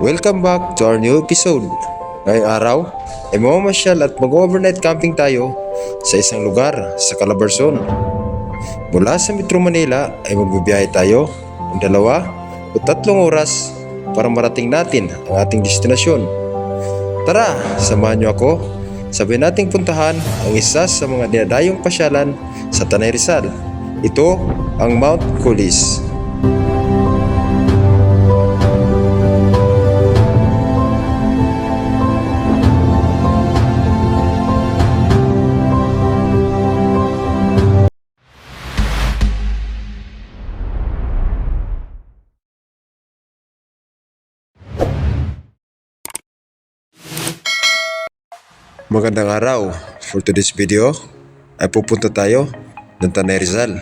Welcome back to our new episode. Ngayong araw ay mamamasyal at mag-overnight camping tayo sa isang lugar sa Calabarzon. Mula sa Metro Manila ay magbibiyahe tayo ng 2 o 3 oras para marating natin ang ating destinasyon. Tara, samahan niyo ako. Sabay nating puntahan ang isa sa mga dinadayong pasyalan sa Tanay Rizal. Ito ang Mount Kulis. Magandang araw. For today's video ay pupunta tayo ng Tanay Rizal.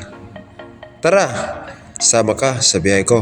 Tara, sama ka sa biyahe ko.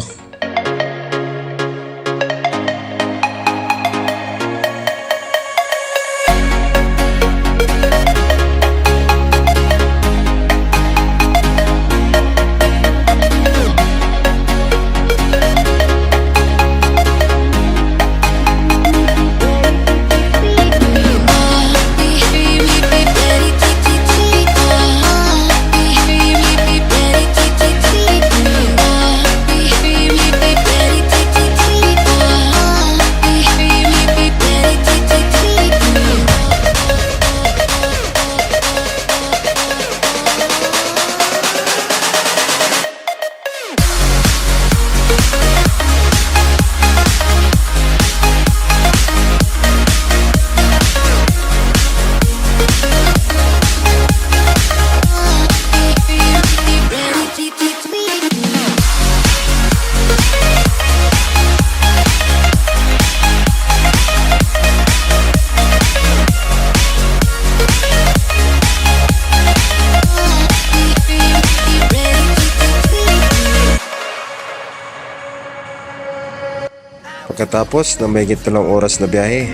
Pagkatapos ng mahigit 2 oras na biyahe,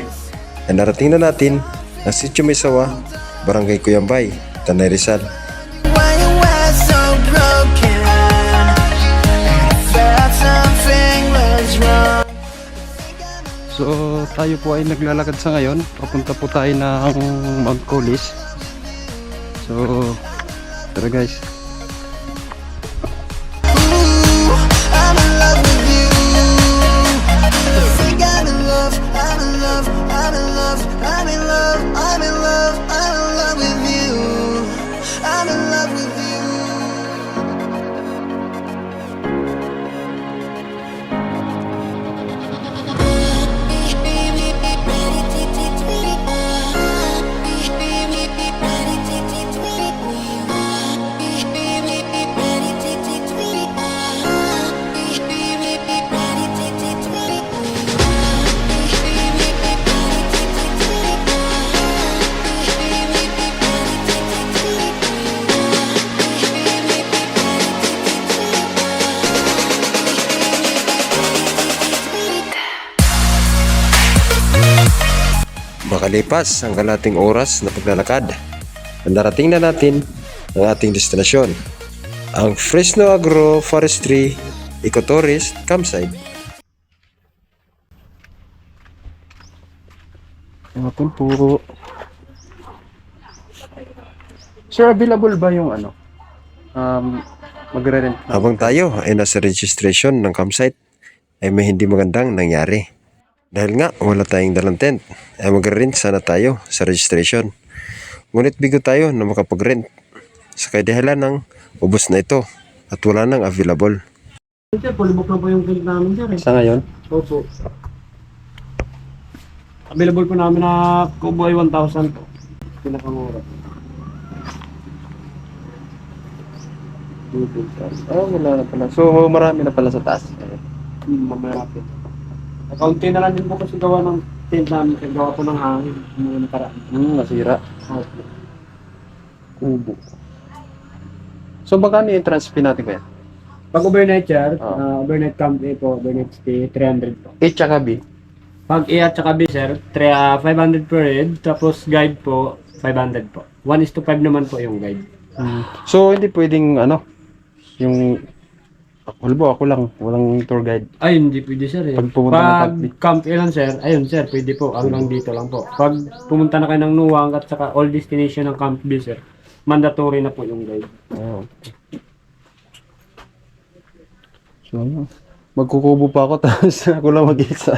ay narating na natin ang Sitio Maysawa, Barangay Cuyambay, Tanay Rizal. Why you were so broken? I felt something was wrong. So tayo po ay naglalakad sa ngayon. Papunta po tayo ng Mount Kulis. So tara guys. Ooh, I'm in love with you. I think I'm in love, I'm in love, I'm in love, I'm in love, I'm in love, I'm in love with you. I'm in love with you. Makalipas ang kalating oras na paglalakad, narating na natin ang ating destinasyon, ang Fresno Agro Forestry Ecotourist Campsite. Hapon po. Sir, available ba yung magre-rent? Habang tayo ay nasa registration ng campsite, ay may hindi magandang nangyari. Dahil nga wala tayong dalang tent, ay magre-rent sana tayo sa registration. Ngunit bigo tayo na makapag-rent sa dahilan ng ubos na ito at wala nang available. Sir, pulibok na po yung tent namin, sir. Sa ngayon? Opo. Available po namin na Cowboy 1,000 po. Pinakamura. Wala na pala. So marami na pala sa taas. Mamaya po. Kaunti na lang din po kasi gawa ng tent namin. Gawa po ng hangin. Mga nakaraan. Nasira. Opo. Kubo. So magkano yung entrance fee natin kaya? Pag overnight, sir, Oo. overnight camp po, overnight stay, 300 po. A tsaka B. Pag A at saka B, sir, 500 per head. Tapos guide po, 500 po. 1:5 naman po yung guide. So hindi pwedeng yung Halimbawa ako lang, walang tour guide. Ay, hindi pwede sir eh. Pag pumunta ng Pag Camp B. Camp Ilan sir, ayun sir, pwede po. Hanggang dito lang po. Pag pumunta na kayo ng Nuwang at saka all destination ng Camp B sir, mandatory na po yung guide. Oh. So, ano, magkukubo pa ako tapos ako lang mag-isa.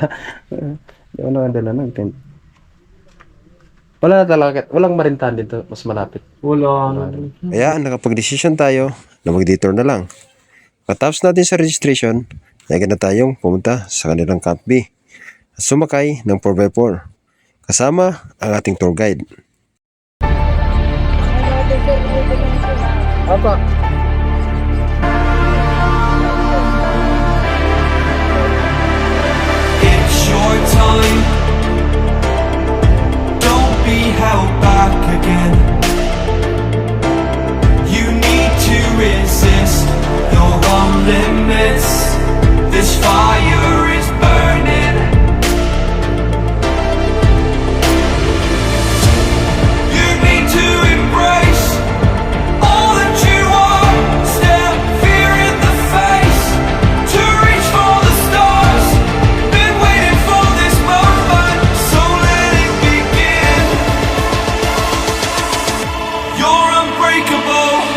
Hindi ako nakadala ng tent. Wala na talaga, walang marintahan dito, mas malapit. Wala na. Kaya nakapag-desisyon tayo na mag-detour na lang. Katapos natin sa registration, yagan na tayong pumunta sa kanilang Camp B at sumakay ng 4x4 kasama ang ating tour guide. Apa? It's your time. Don't be held back again. You need to resist your own limits. This fire is burning. You need to embrace all that you are. Step fear in the face to reach for the stars. Been waiting for this moment, so let it begin. You're unbreakable.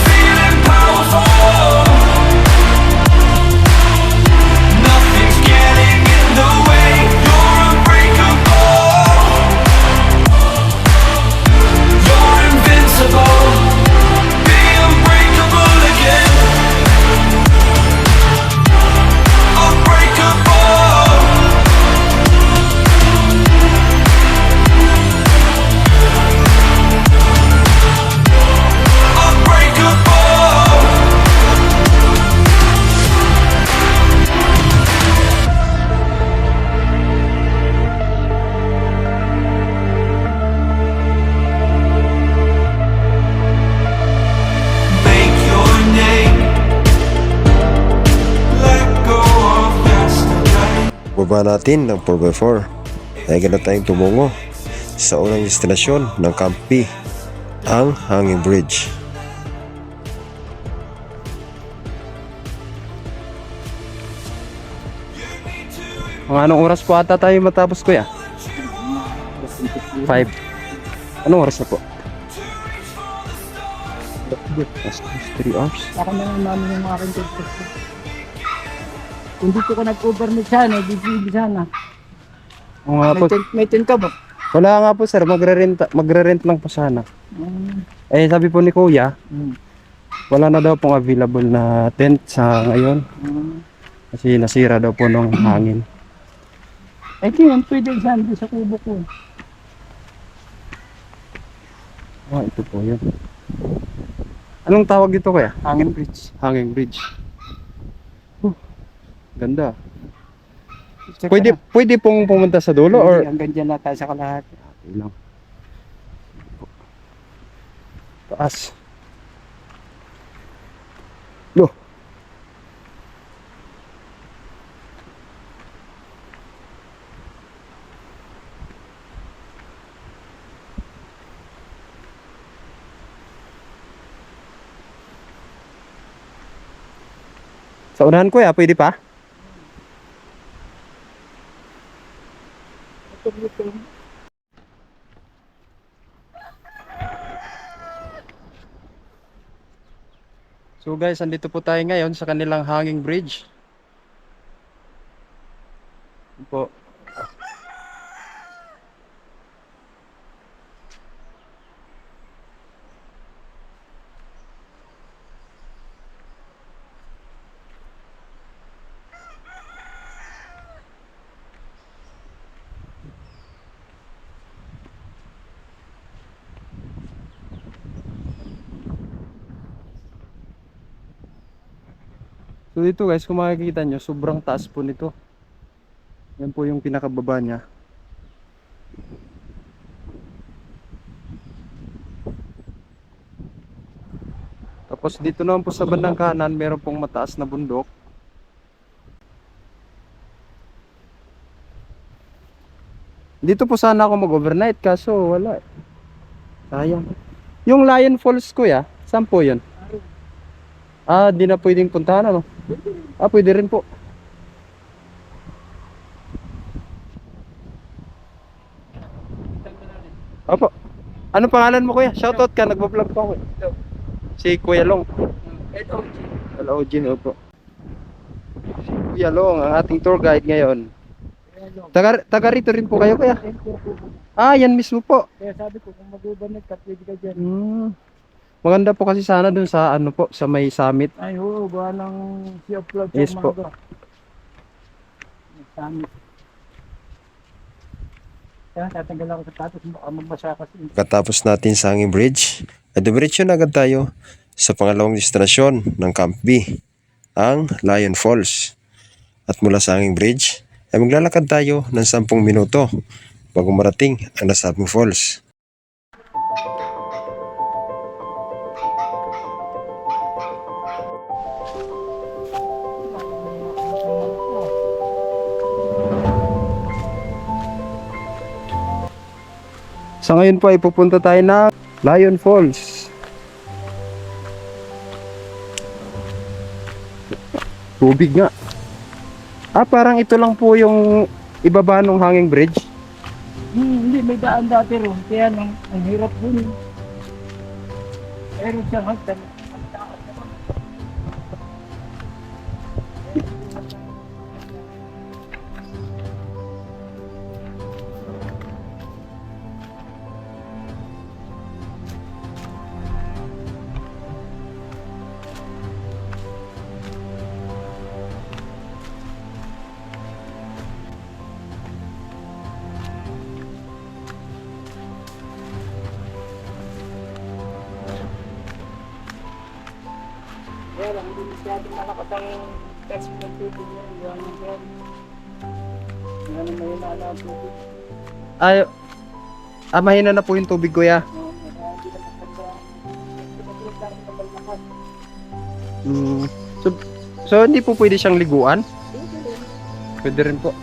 Feeling powerful. Nothing's getting in the way. You're unbreakable. You're invincible. Be unbreakable again. Unbreakable. Unbreakable. Make your name. Let go of yesterday. Baba natin ng 4x4. Yagan na tayong tumungo sa unang destinasyon ng Camp B, ang Hanging Bridge. Mga anong oras po ata tayo matapos kuya? 5. Anong oras na po? 3 hours. Ako na lang namin yung mga aking test. Kung dito ko nag-overnight sana, di sana. Oo nga po. May tent ka ba? Wala nga po sir, magre-rent lang po sana. Eh sabi po ni kuya, wala na daw pong available na tent sa ngayon. Kasi nasira daw po ng hangin. Eh yun, pwede sana doon sa kubo ko. Ah, ito po yun. Anong tawag dito kuya? Hangin bridge. Hanging Bridge. Ganda. Check Pwede pong pumunta sa dulo or hanggang dyan na tayo sa kalahati. okay lang. Taas. Loh. Sa unahan kuya, pwede pa? So guys, andito po tayo ngayon sa kanilang hanging bridge. Ito po. So dito guys, kung makikita nyo, sobrang taas po nito. Yan po yung pinakababa niya. Tapos dito naman po sa bandang kanan, meron pong mataas na bundok. Dito po sana ako mag-overnight kaso wala. Sayang. Yung Lion Falls kuya, saan po yun? Ah, di na pwedeng puntahan ano? Ah, pwede rin po. Opo. Ano pangalan mo kuya? Shoutout ka, nagbablog pa ako eh. Si Kuya Long. Hello, Jin, opo. Si Kuya Long, ang ating tour guide ngayon. Taga rito rin po kayo kuya? Ah, yan mismo po. Kaya sabi ko, kung mag-overnight ka, pwede ka dyan. Maganda po kasi sana dun sa ano po, sa may summit. Ay, oo, gawa ng Sea of Clouds Yes ang po. mga Summit. Kaya tatanggal ako sa tatos, baka magbasa kasi. Katapos natin sa hanging bridge, ay dumiretso na agad tayo sa pangalawang destinasyon ng Camp B, ang Lion Falls. At mula sa hanging bridge, ay maglalakad tayo ng 10 minuto bago marating ang nasabing falls. Sa ngayon po ay pupunta tayo na Lion Falls. Tubig nga. Ah, parang ito lang po yung ibaba ng hanging bridge. Hindi, may daan dati ron. Kaya ang hirap dun. Pero siya hagtan. Kaya lang, hindi masyadong malakas ang test ng tubig niya. Yan ang yan. Yan ang may ang tubig. Ay, mahina na po yung tubig kuya. Oo, kaya hindi na maganda. Pinagulog lang ng malakas. So hindi po pwede siyang liguan? Pwede rin po.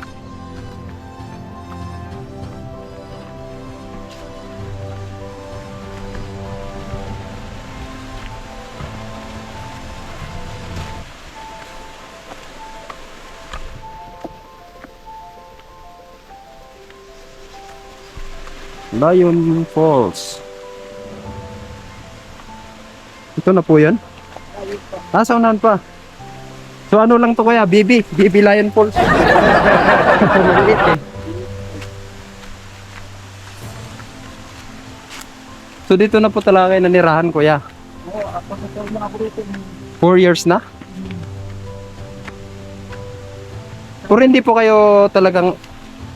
Lion Falls. Ito na po yan? Ah, sa unahan pa. So ano lang to kaya? BB Lion Falls. Maliit eh. So dito na po talaga kayo nanirahan kuya? Oo, ako sa tawag na ako rito. 4 years na? Pero hindi po kayo talagang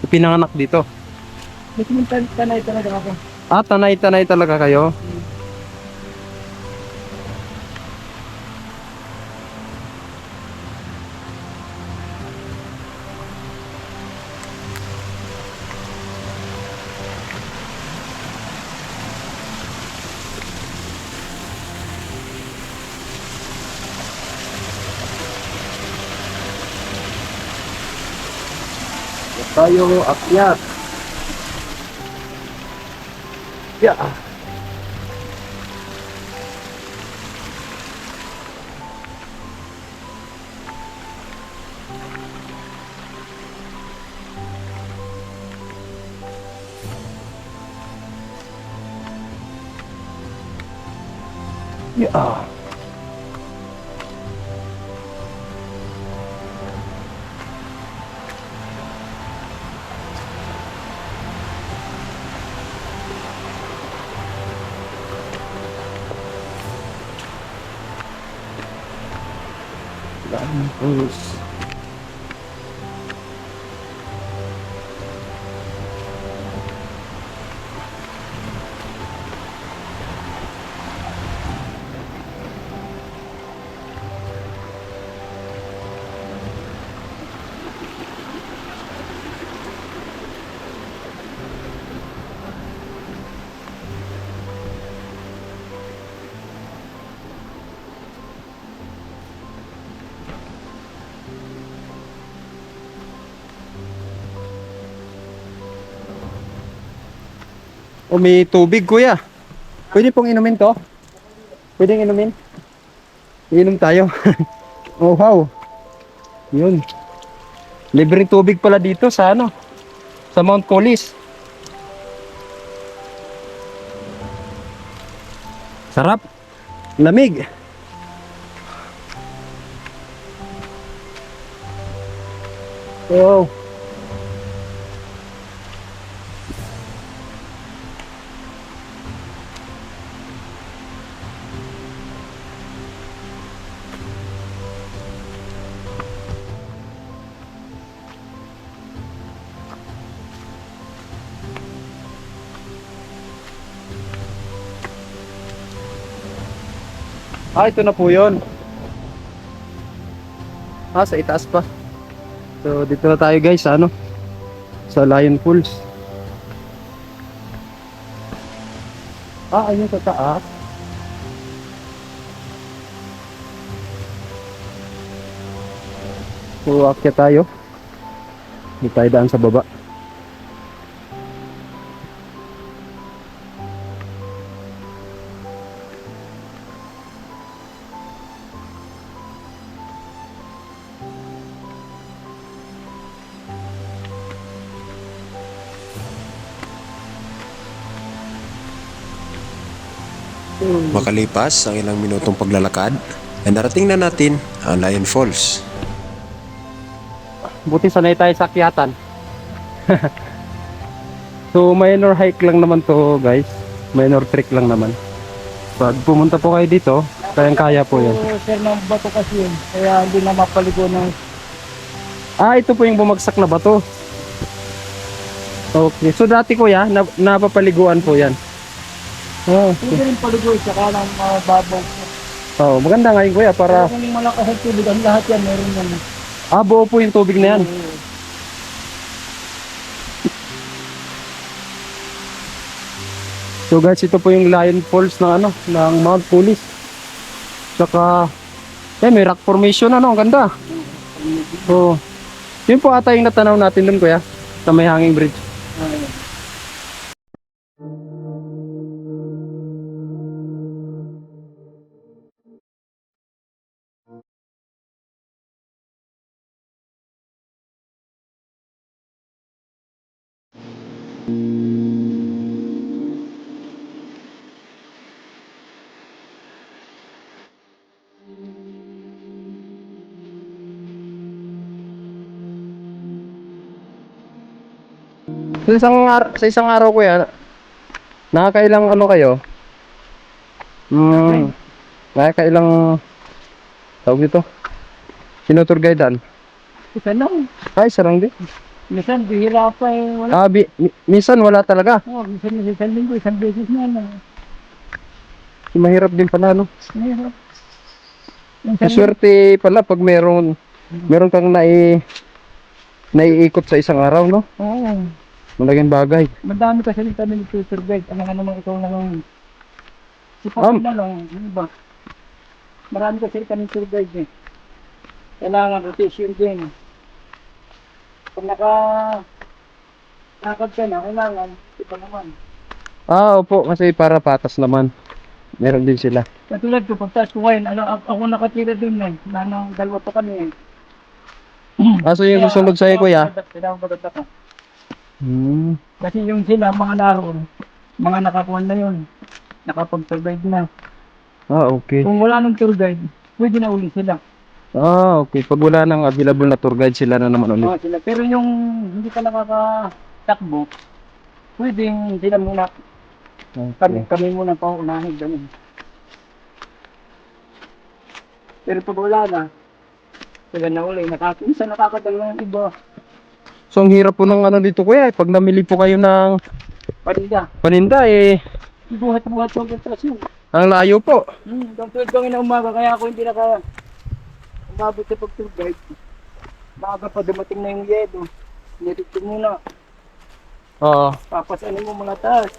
pinanganak dito? Kasi yung tanay talaga ako. Ah, tanay-tanay talaga kayo? Tayo akyat. Yeah. Yeah. Terus. O may tubig kuya. Pwede pong inumin to? Pwedeng inumin? Inom tayo. Oh, wow. Yun. Libreng tubig pala dito sa ano? Sa Mount Colis. Sarap. Lamig. Wow. Ito na po yun. Sa itaas pa. So, dito na tayo guys, sa ano? Sa Lion Falls. Ayun sa taas. So, akyat tayo. Hindi tayo daan sa baba. Makalipas ang ilang minutong paglalakad, ay narating na natin ang Lion Falls. Buti sanay tayo sa akyatan. So minor hike lang naman to guys. Minor trek lang naman. Pag pumunta po kayo dito, kayang-kaya po yan. So, sir, ng bato kasi yun. Kaya hindi na mapaligo ng... Ito po yung bumagsak na bato. Okay. So dati kuya, napapaliguan po yan. Pwede rin paligo, saka ng babaw. Maganda nga yun kuya para... Kung malakas ang tubig, ang lahat yan, meron yan. buo po yung tubig na yan. So guys, ito po yung Lion Falls ng ano, ng Mount Colis. Saka may rock formation ang ganda. So, yun po ata yung natanaw natin dun kuya, sa may hanging bridge. Sa isang araw kuya, nakakailang ano kayo? Nakakailang tawag dito? Tinutur guidean? Isa lang. Isa lang din. Minsan, bihira pa eh. Wala. Minsan wala talaga. Minsan isang linggo, isang beses na lang. Mahirap din pala no. Mahirap. Minsan, Swerte pala pag meron kang naiikot sa isang araw no. oo. Malaking bagay. Madami kasi rin kami nagsusurvive. Ano nga naman ikaw naman. Sipakin na lang. Ano ba? Marami kasi rin kami survive eh. Kailangan rotation din. Pag nakakad ka na, kailangan. Iba naman. Opo, kasi para patas naman. Meron din sila. Katulad ko, pagtaas ko ngayon, ako nakatira din eh. Nanang dalawa pa kami eh. So yung susunod sa'yo kuya? Kailangan maganda ka. Kasi yung sila, mga naroon, mga nakakuha na yun. Nakapag-survive na. okay. Kung wala nang tour guide, pwede na uli sila. Okay. Pag wala nang available na tour guide, sila na naman ulit. Sila. Pero yung hindi ka nakakatakbo, pwedeng sila muna. Kami muna paunahin. Ganun. Pero pag wala na, sila na uli. Minsan nakakadala ng iba. So ang hirap po ng ano dito kuya, pag namili po kayo ng paninda Buhat-buhat yung kontrasyon. ang layo po. Kung tulad kami na umaga, kaya ako hindi umabot sa pag-tour guide. Maaga pa dumating na yung yedo. Nirit ko muna. Papasanin mo mula taas.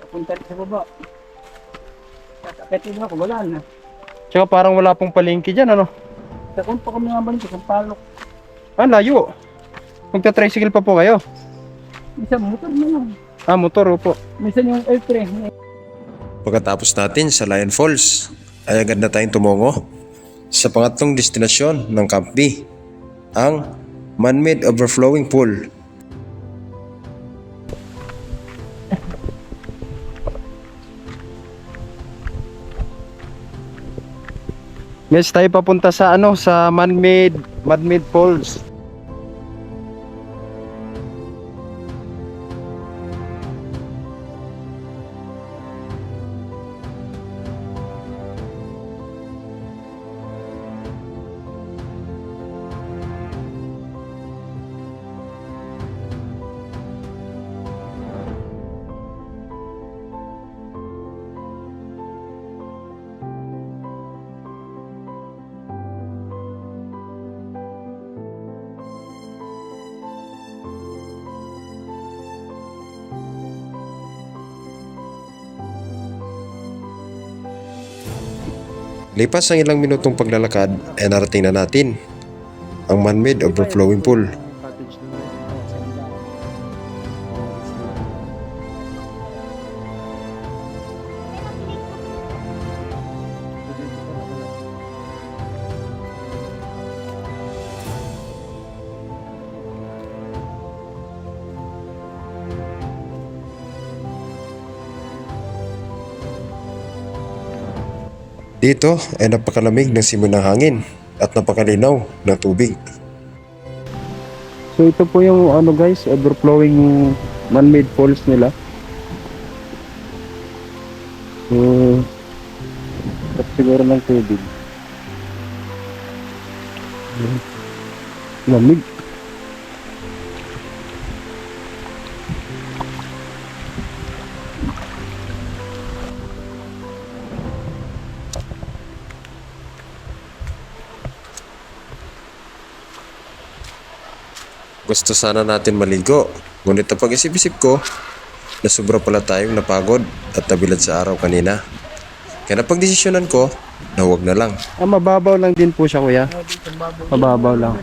Papunta rin sa baba. Tataketin mo ako, wala na. Tsaka parang wala pong palengke dyan ano. Kung pa kami nga balik sa Palok. Layo. Magta-tricycle pa po kayo. Minsan motor na lang. Motor po. Minsan yung airtrain. Pagkatapos natin sa Lion Falls, ay agad na tayong tumungo sa pangatlong destinasyon ng Camp B, ang man-made overflowing pool. Guys, tayo papunta sa sa man-made falls. Lipas ang ilang minutong paglalakad ay narating na natin ang man-made overflowing pool. Dito ay napakalamig ng simoy ng hangin at napakalinaw ng tubig. So ito po yung guys, overflowing man-made falls nila. So at siguro ng tubig. Lamig. Gusto sana natin maligo, ngunit ang pag-isip-isip ko na sobra pala tayong napagod at nabilad sa araw kanina. Kaya napagdesisyonan ko na huwag na lang. Mababaw lang din po siya, kuya. Mababaw lang.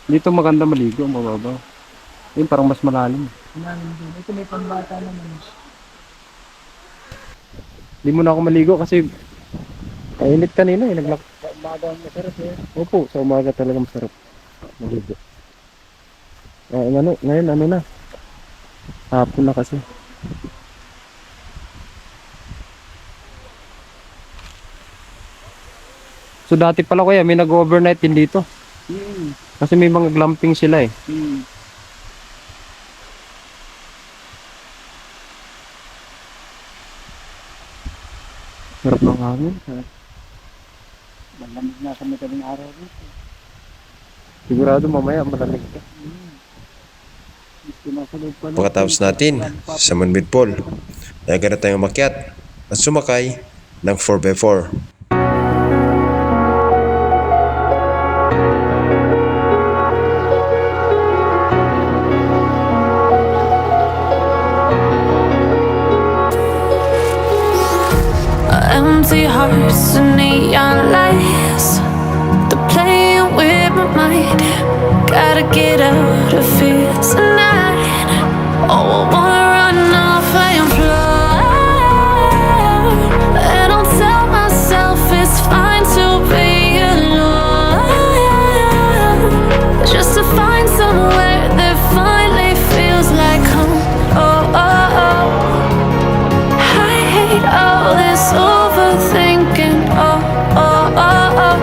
Dito maganda maligo, mababaw. Yun parang mas malalim. Ito may pambata naman. Hindi mo na ako maligo kasi init kanina eh. Umaga ang masarap eh. Opo, sa umaga talaga masarap maligo. Ngayon na. Hapon na kasi. So dati pala kuya, may nag-overnight din dito. Kasi may mga glamping sila eh. Sarap ng hangin. Malamig na sa madaling araw dito. Sigurado mamaya malamig ka. Pagkatapos natin sa man-made pool, ay agad na tayong umakyat at sumakay ng 4x4. Empty hearts and neon lights, they're playing with my mind. Gotta get out of here tonight. Oh, I wanna run off and fly, and I'll tell myself it's fine to be alone, just to find somewhere that finally feels like home. Oh, oh, oh. I hate all this overthinking. Oh, oh, oh, oh.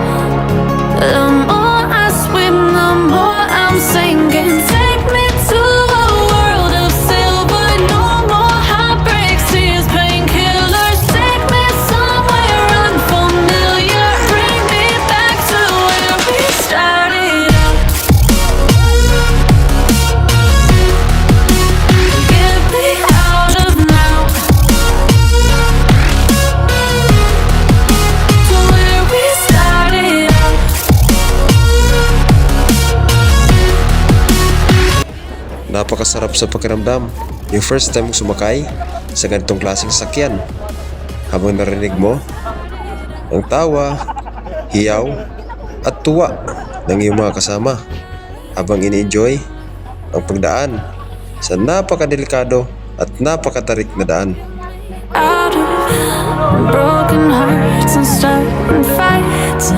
The more I swim, the more I'm sinking. Take me to a world of silver. No more heartbreaks, tears, painkillers. Take me somewhere unfamiliar. Bring me back to where we started out. Get me out of now. To where we started out. Napakasarap sa pakiramdam yung first time mong sumakay sa ganitong klaseng sakyan. Habang narinig mo ang tawa, hiyaw at tuwa ng iyong mga kasama habang ini-enjoy ang pagdaan sa napakadelikado at napakatarik na daan. Out of broken hearts and stubborn fights,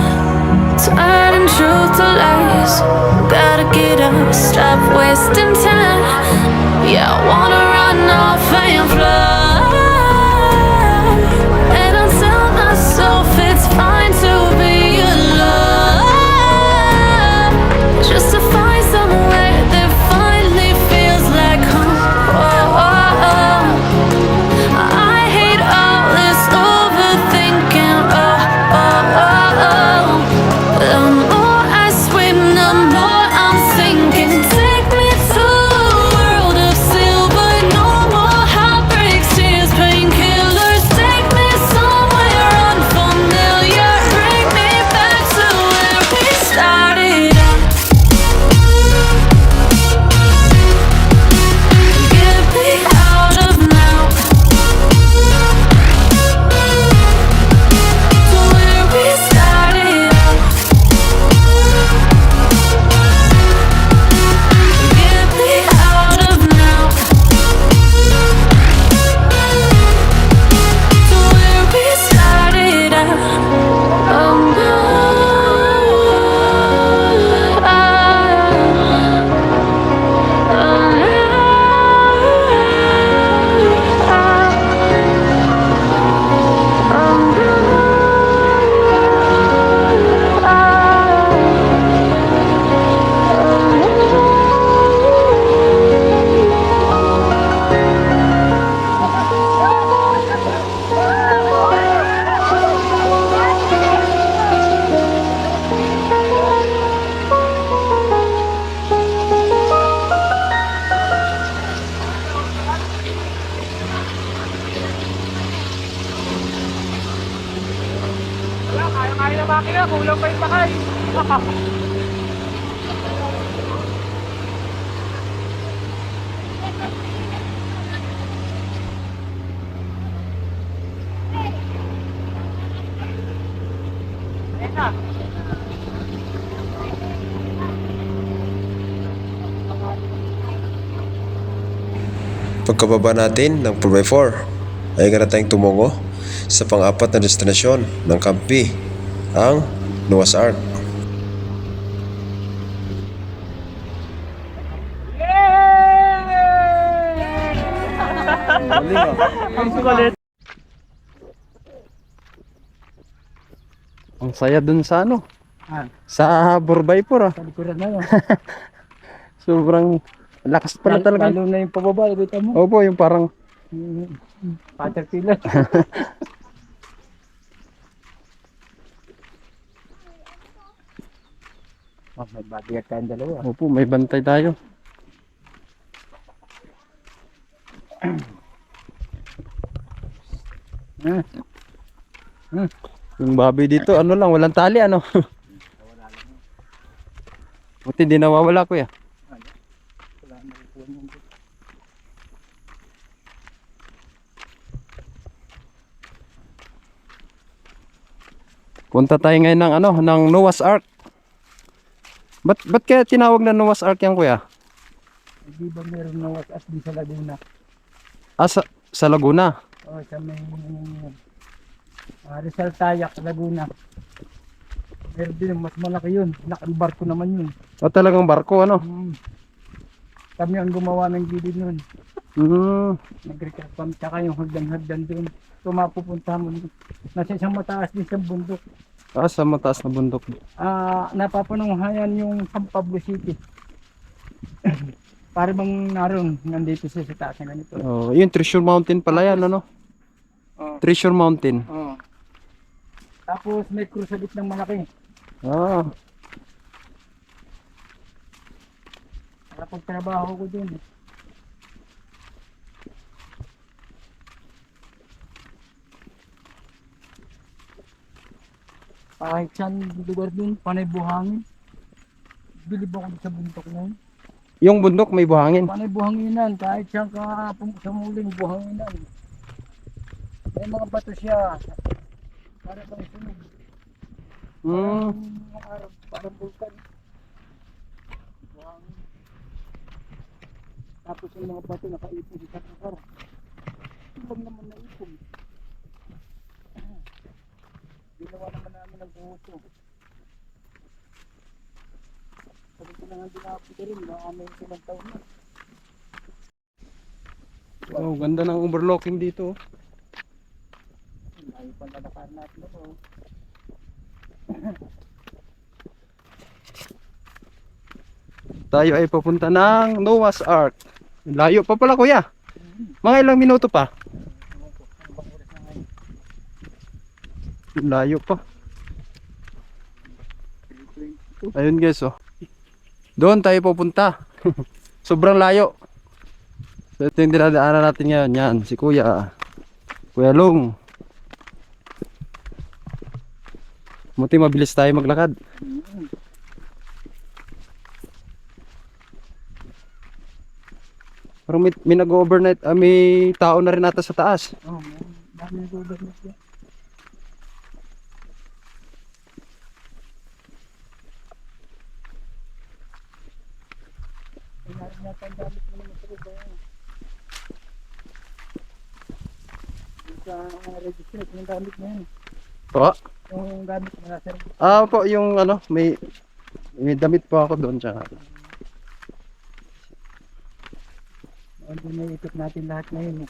turning truth to lies. Gotta get up, stop wasting time. Yeah, I wanna run off and fly. And I'll tell myself it's fine to be alone, just to find somewhere that finally feels like home. Oh, oh, oh. I hate all this overthinking. Oh, oh, oh, oh. The more I swim, the more I'm sinking. Take me to a world of silver. No more heartbreaks, tears, painkillers. Take me somewhere unfamiliar. Bring me back to where we started out. Get me out of now. To where we started out. Get me out of now. To where we started out. Oh no. Pagkababa natin ng 4x4 ay agad na tayong tumungo sa pang-apat na destinasyon ng Camp B, ang Noah's Ark. Ang saya dun sa ano? Ah. Sa Borbaypor ah. Sa likuran na yun. Sobrang lakas pala talaga. Lalo na yung pababa, kita mo. Opo, yung parang Caterpillar. Oh, may bodyguard tayong dalawa. opo, may bantay tayo. Yung baboy dito, ano lang, walang tali ano. Buti di nawawala kuya. Punta tayo ngayon ng ano, ng Noah's Ark. Ba't kaya tinawag na Noah's Ark yan kuya? Di ba meron na wakas din sa Laguna? Ah, sa Laguna. O, sa may Rizal Tayak, Laguna. Meron din, mas malaki yun. Barko naman yun. O talagang barko ano? Kami ang gumawa ng gilid nun. Nag-recap kami, tsaka yung hagdan-hagdan doon. So mapupunta mo. Nasa isang mataas din sa bundok. Ah, sa mataas na bundok. Napapanunghayan yung San Pablo City. Para bang naroon, nandito siya sa taas na ganito. Oh, yun Treasure Mountain pala yan ano? Oh. Treasure Mountain. Oo. Tapos may cruise sa gitnang malaki. Ah, Nakapagtrabaho ko dun. Kahit saan lugar dun, panay buhangin. Bilib ako sa bundok na yun. yung bundok may buhangin. Panay buhanginan, kahit saan ka sa muling buhanginan. May mga bato siya. Para bang sunog. Parang bulkan. Buhangin. Tapos yung mga bato nakaipon sa lugar. Ibang naman na ipon. Ginawa naman namin ng buhuso. Sabi ko lang ang dinapit rin, baka may silang taon na. Oh, ganda ng overlooking dito. Ayaw pa lalakad natin ako. Tayo ay papunta ng Noah's Ark. Layo pa pala kuya. Mga ilang minuto pa? Layo pa. Ayun guys oh. Doon tayo pupunta. Sobrang layo. So ito yung dinadaanan natin ngayon. Yan, si Kuya. Kuya Long. Muti mabilis tayo maglakad. Parang may nag-overnight, may tao na rin ata sa taas. Oo, dami na gubat na siya. Kaya natin ang gamit mo naman sa lugar. Sa registration yung gamit mo yan. Po? Yung gamit mo nasa registration. Ah po, yung ano, may damit po ako doon. Tsaka. Hindi na ikot natin lahat ngayon.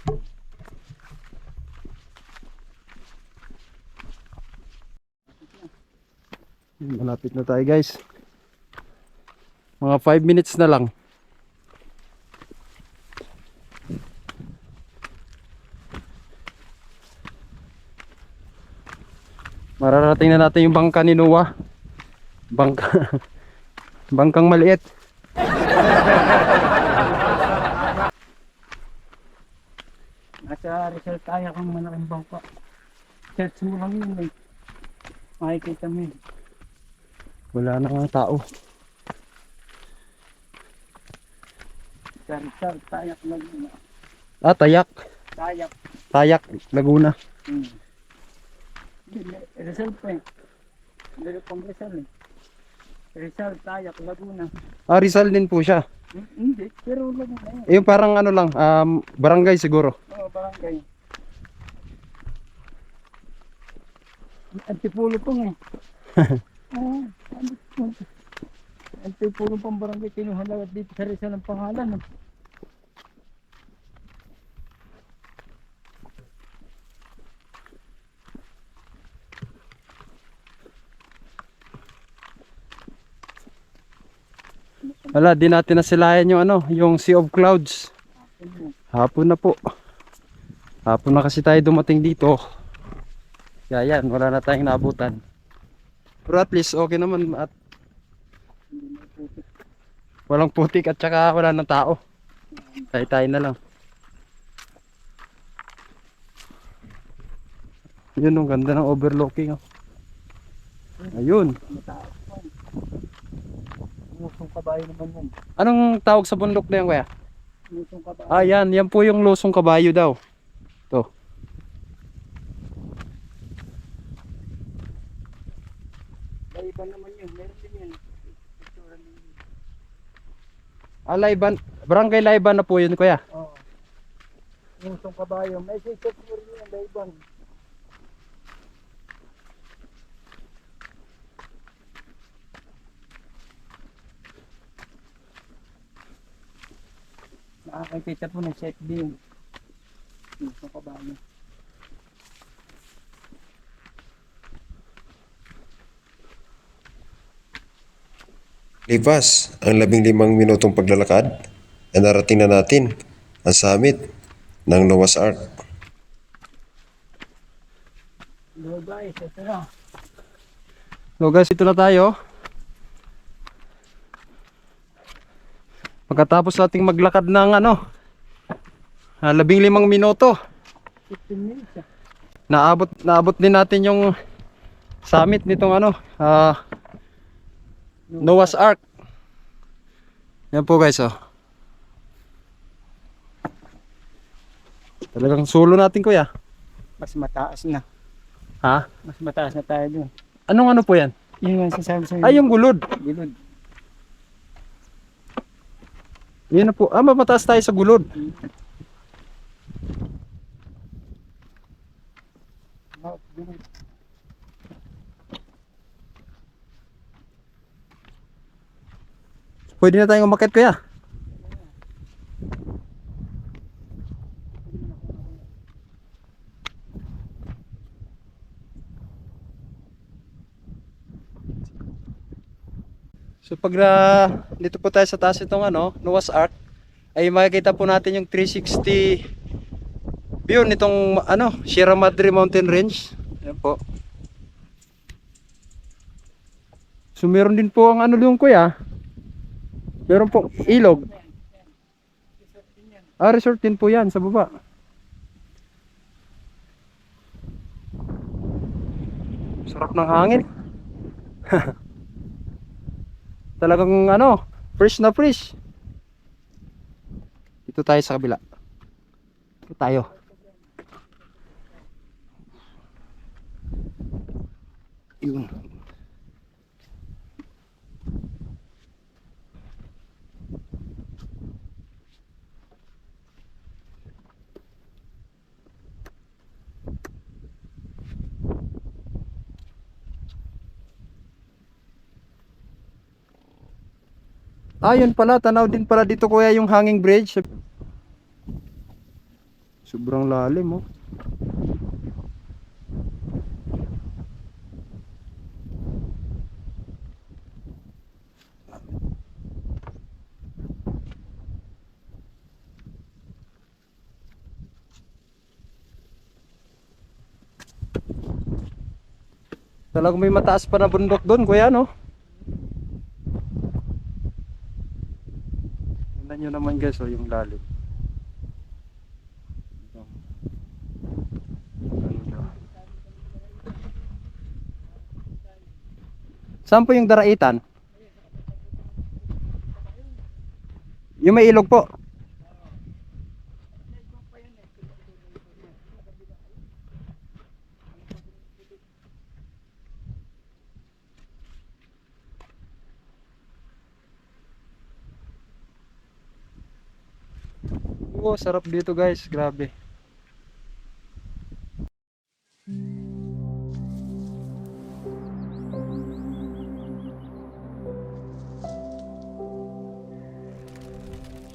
Malapit na tayo guys. Mga 5 minutes na lang. Mararating na natin yung bangka ni Noah. Bangkang maliit. Nasa Rizal tayo kung malaking bangka. Search mo lang yun eh. Makikita mo yun. Wala na nga tao. Sa Rizal, tayak Laguna. Ah, Tayak. Tayak. Tayak, Laguna. Rizal pa eh. Meron pang Rizal eh. Rizal, Tayak, Laguna. Ah, Rizal din po siya. Hindi, pero Laguna yun. Yung parang ano lang, barangay siguro. Oo, barangay. Antipulo pong eh. Oo, Antipulo pang barangay. Kinuhalawat dito sa Rizal ang pangalan. Wala, di natin nasilayan yung ano, yung Sea of Clouds. Hapon na po. Hapon na kasi tayo dumating dito. Kaya yan, wala na tayong naabutan. Pero at least okay naman at walang putik at saka wala ng tao. Tayo na lang. Yun, ang ganda ng overlooking. Oh. Ayun. Musong kabayo naman yun. Anong tawag sa bundok na yan, kuya? Musong kabayo. Ah, yan po yung Lusong Kabayo daw. To. Laiban naman yun. Meron din yun. Ah, Layban. Barangay Layban na po yun, kuya. Oo. Musong kabayo. May siset mo rin yun. Laiban. Nakakakita po ng set view. Musong kabayo. Lipas ang 15 minutong paglalakad ay narating na natin ang summit ng Noah's Ark. Hello guys, ito na. So guys, ito na tayo. Pagkatapos nating maglakad ng ano, 15 minuto. 15 minutes ah. Naabot din natin yung summit nitong ano, Noah's Ark. Yan po guys, oh. Talagang solo natin, kuya. Mas mataas na. Ha? Mas mataas na tayo dun. Anong ano po yan? Yun ang sasabi sa'yo. Ay, yung gulod. Gilod. Yun na po. Mataas tayo sa gulod. Pwede na tayong umakyat, kuya. So pag dito po tayo sa taas itong Noah's Ark, ay makikita po natin yung 360 view nitong Sierra Madre Mountain Range. Ayan po. So meron din po ang yung kuya. Meron po ilog. Resort din po yan sa baba. Sarap ng hangin. Talagang fresh na fresh. Dito tayo sa kabila. Dito tayo. Yun. Yun pala, tanaw din pala dito kuya yung hanging bridge. Sobrang lalim, oh. Talagang may mataas pa na bundok doon, kuya, no? Tingnan nyo naman guys, yung lalim. Saan po yung daraitan? Yung may ilog po. Sarap dito guys, grabe.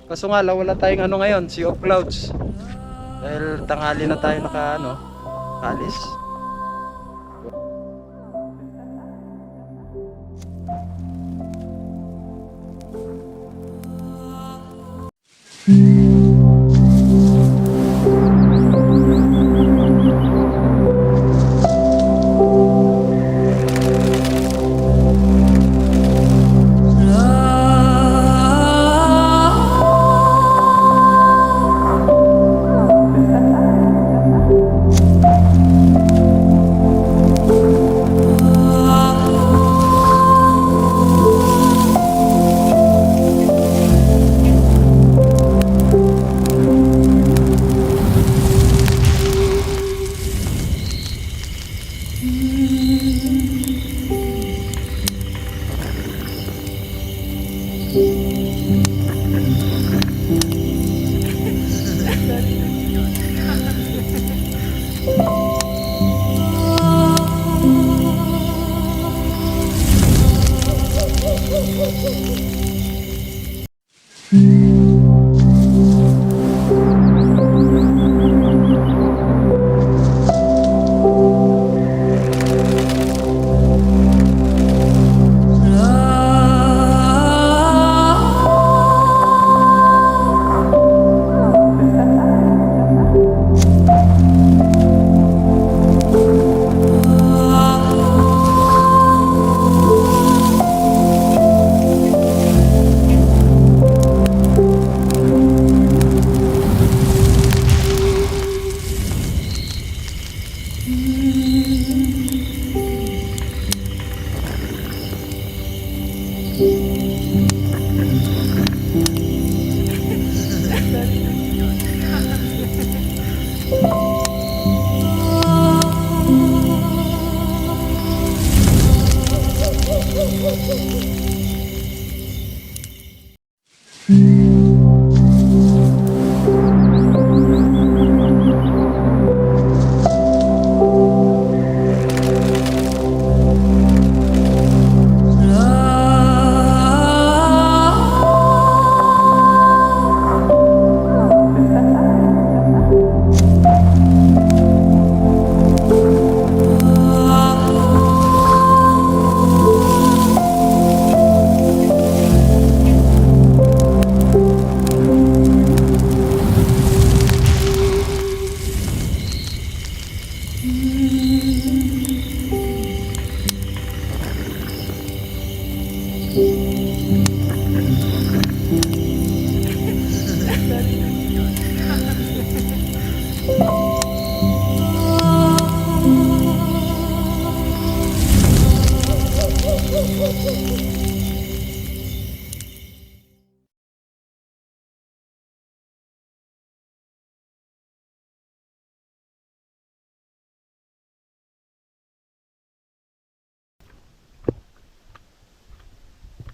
Kaso nga wala tayong ngayon, Sea of Clouds. Dahil tanghali na tayo alis.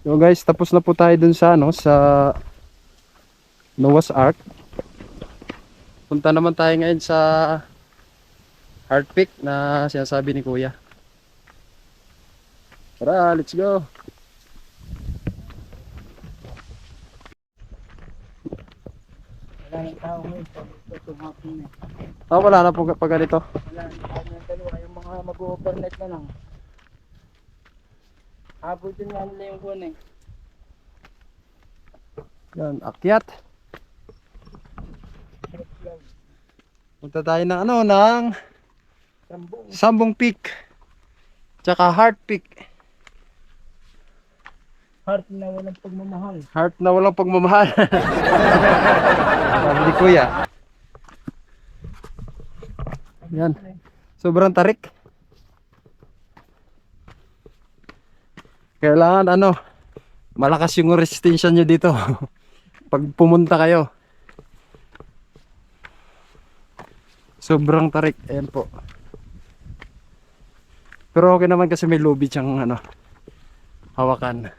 So guys, tapos na po tayo dun sa ano, sa Noah's Ark. Punta naman tayo ngayon sa Heart Peak na sinasabi ni Kuya. Tara, let's go. Wala nang tao ngayon. Ito hapon na. Wala na po pag ganito. Wala nang tao ng dalawa. Yung mga mag-overnight na lang. Abutin nga nila yung buwan eh. Yan, akyat. Punta tayo ng ano, ng Sambong Peak. Tsaka Heart Peak. Heart na walang pagmamahal. Heart na walang pagmamahal. Sabi ni Kuya. Yan. Sobrang tarik. Kailangan ano, malakas yung resistensya nyo dito. Pag pumunta kayo. Sobrang tarik. Ayan po. Pero okay naman kasi may lobby siyang ano, hawakan.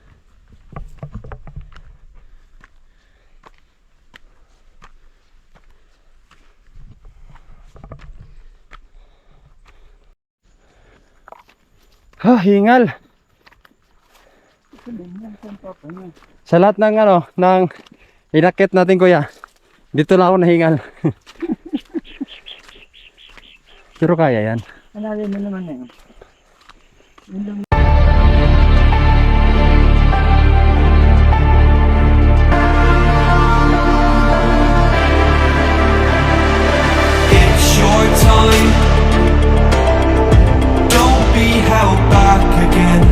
Hingal. Sa lahat ng ano, ng inakit natin Kuya, dito lang ako nahingal. Pero kaya yan. Alala mo naman eh. Yun lang. It's your time. Don't be held back again.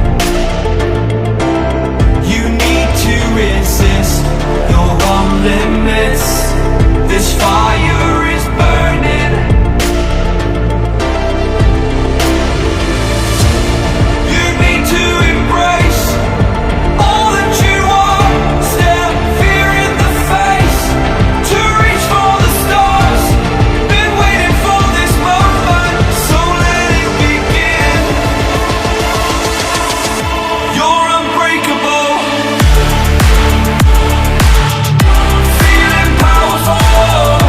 You need to resist. You're on limits. This fire is burning. You need to embrace all that you are. Step fear in the face to reach for the stars. Been waiting for this moment, so let it begin. You're unbreakable. Feeling powerful.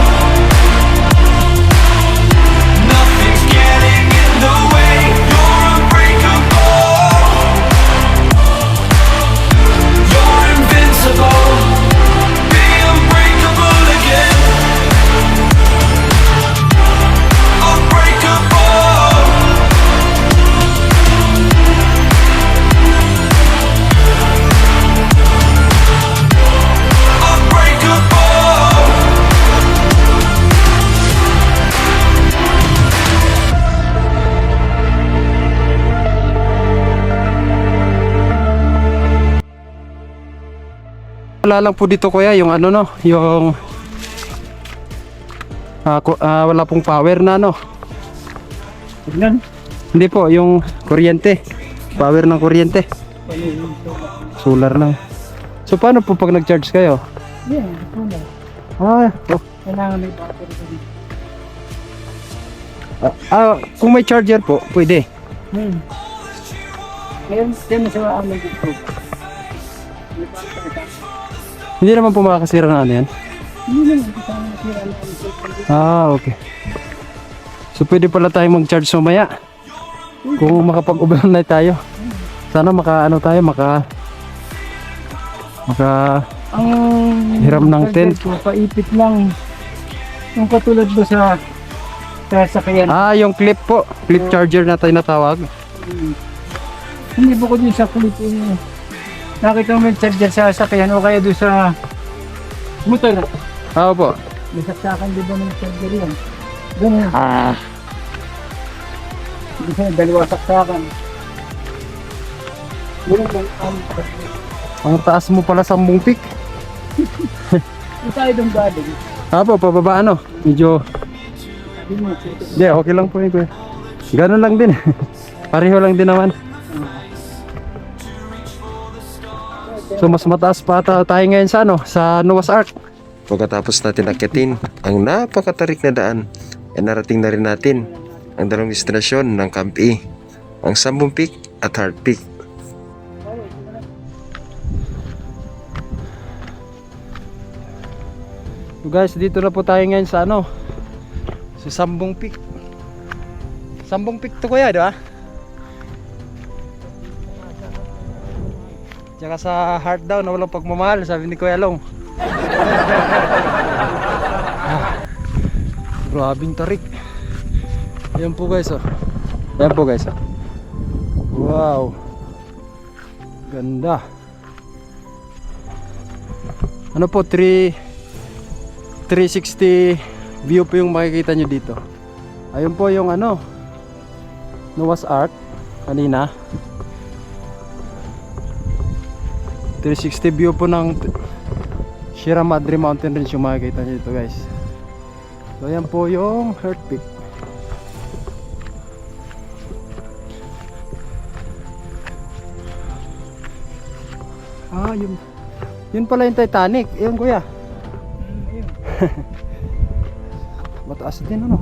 Nothing's getting in the way. You're unbreakable. You're invincible. Be unbreakable again. Unbreakable. Unbreakable. Wala lang po dito Kuya, yung ano no, yung wala pong power na no. Tignan. Hindi po, yung kuryente. Power ng kuryente. Solar lang. So paano po pag nag-charge kayo? Yan, ito na. Kailangan may battery ka dito. Kung may charger po, pwede. Ngayon, yan na sa amin dito. May battery ka. Hindi naman po makakasira ng ano yan. Hindi naman, kasama na sila namin. Okay. So pwede pala tayong mag-charge mamaya. Kung makapag-overnight tayo. Sana maka-ano tayo, maka Ang hiram ng tent. ko, paipit lang. Yung katulad ba sa sakyan. Yung clip po. Clip charger na tayo natawag. Hindi po ko din sa kulit yung nakita mo yung charger sa sakyan o kaya doon sa motor. Po. May saksakan di ba ng charger yan? Ganun. Dalawa saksakan. Yun lang ang Ang taas mo pala sa Peak. Yung tayo doon galing. Apo, pababa ano? Medyo, Yun mo, hindi, okay lang po yun, kuya. Ganun lang din. Pareho lang din naman. So mas mataas pa tayo ngayon sa ano, sa Noah's Ark. Pagkatapos natin akyatin ang napakatarik na daan, ay narating na rin natin ang dalawang destinasyon ng Camp E, ang Sambong Peak at Heart Peak. So guys, dito na po tayo ngayon sa ano, sa Sambong Peak. Sambong Peak to kuya, di ba? Tsaka sa Heart daw na walang pagmamahal, sabi ni Kuya Long. Grabing tarik. Ayan po guys, oh. Ayan po guys, oh. Wow. Ganda. Ano po, 360 view po yung makikita nyo dito. Ayun po yung ano, Noah's Ark kanina. 360 view po ng Sierra Madre Mountain Range yung makikita nyo dito guys. So ayan po yung Heart Peak. Ah, yun pala yung Titanic. Ayun kuya. Mataas din ano.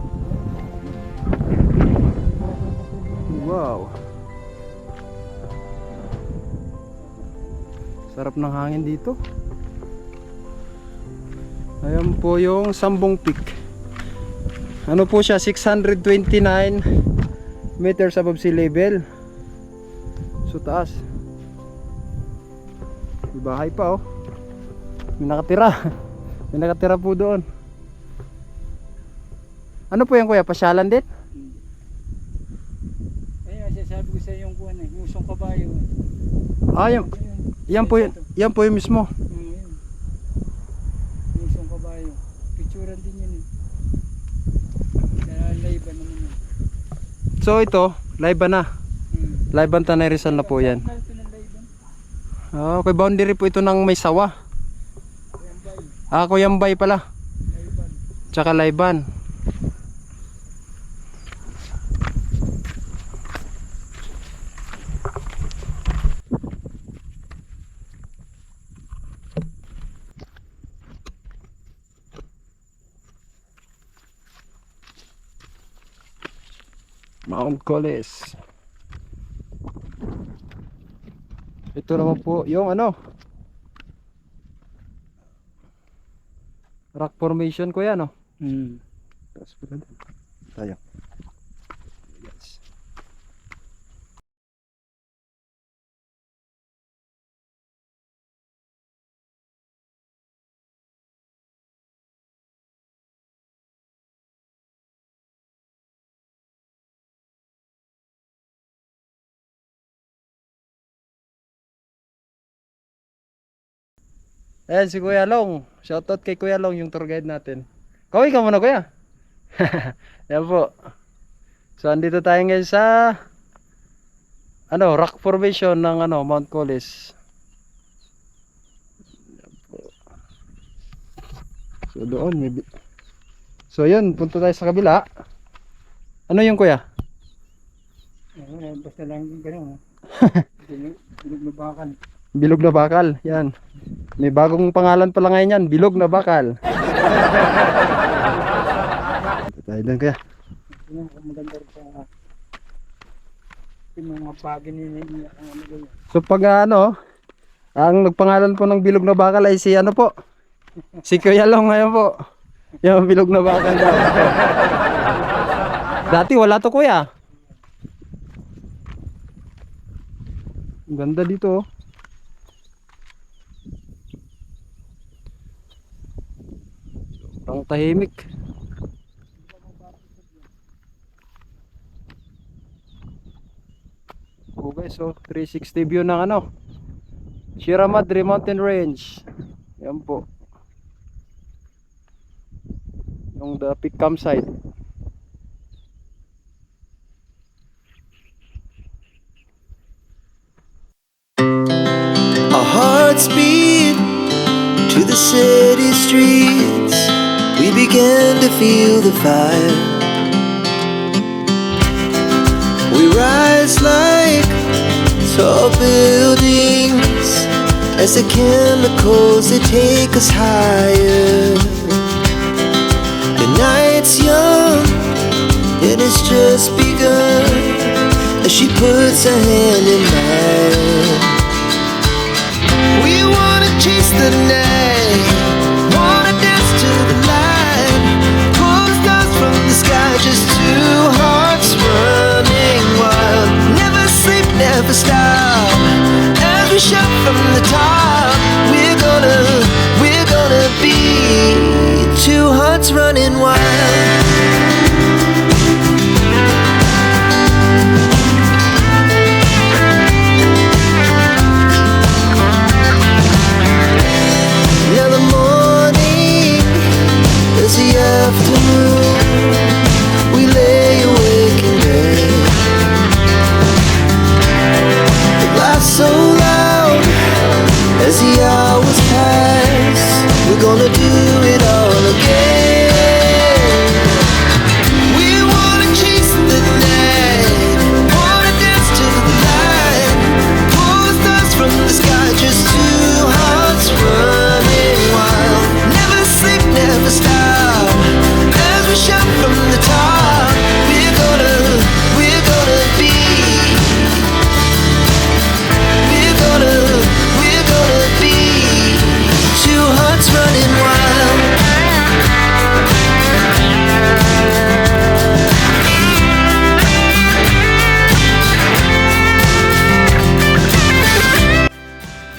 Wow. Sarap ng hangin dito. Ayan po yung Sambong Peak. Ano po siya, 629 meters above sea level. So taas. May bahay pa oh. May nakatira. May nakatira po doon. Ano po yan kuya? Pasyalan din? Ayun, sasabi ko sa iyo yung kuwan eh, musong kabayo. Ah, yan po yun. Yan po yung mismo. Yun. Musong kabayo. Picturean din yun eh. Laiban naman yun. So ito, Laiban na. Laiban Tanay Rizal na po yan. Ito ng laiban. Ah, okay, boundary po ito ng may sawa. Ah, Kuyambay pala. Tsaka Laiban. Mount Collis. Ito naman po yung ano, rock formation ko yan, no? Tapos pala din. Tayo. Yes. Ayan si Kuya Long. Shoutout kay Kuya Long, yung tour guide natin. Kaway ka muna kuya. Ayan po. So andito tayo ngayon sa ano, rock formation ng ano, Mount Collis. So doon maybe. So yun, punta tayo sa kabila. Ano yung kuya? Basta lang gano'n. Lubakan. Bilog na bakal. Yan. May bagong pangalan pala ngayon yan. Bilog na bakal. Tayo lang kaya. Yun, maganda rin sa yung mga bagay niya. So pag ano, ang nagpangalan po ng bilog na bakal ay si ano po? Si Kuya Long ngayon po. Yung bilog na bakal daw. Dati wala to kuya. Ang ganda dito oh. Ang tahimik. Oh guys, so 360 view ng ano, Sierra Madre Mountain Range. Yan po yung the peak campsite. hearts beat to the city streets. We began to feel the fire. We rise like tall buildings as the chemicals they take us higher. The night's young, it has just begun as she puts her hand in mine. We wanna chase the night, wanna dance to the light, pull the stars from the sky, just two hearts running wild. Never sleep, never stop, as we shout from the top. We're gonna be two hearts running wild. Now the morning is the afternoon. We lay awake in bed. The laughs so loud as the hours pass. We're gonna do it all again. We wanna chase the night, wanna dance to the light, pull the stars from the sky, just two hearts running wild. Never sleep, never stop, as we shout from the top. We're gonna be, we're gonna be two hearts running wild.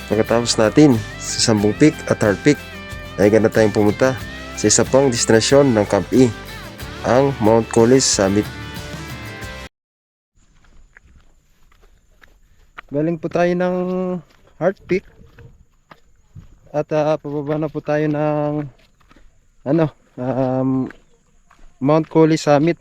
Pagkatapos natin sa Sambong Peak at Hard Peak, ay gana tayong pumunta sa isa pang destinasyon ng Camp E, ang Mount Cooley Summit. Galing po tayo ng Hard Peak at pababa na po tayo ng Mount Cooley Summit.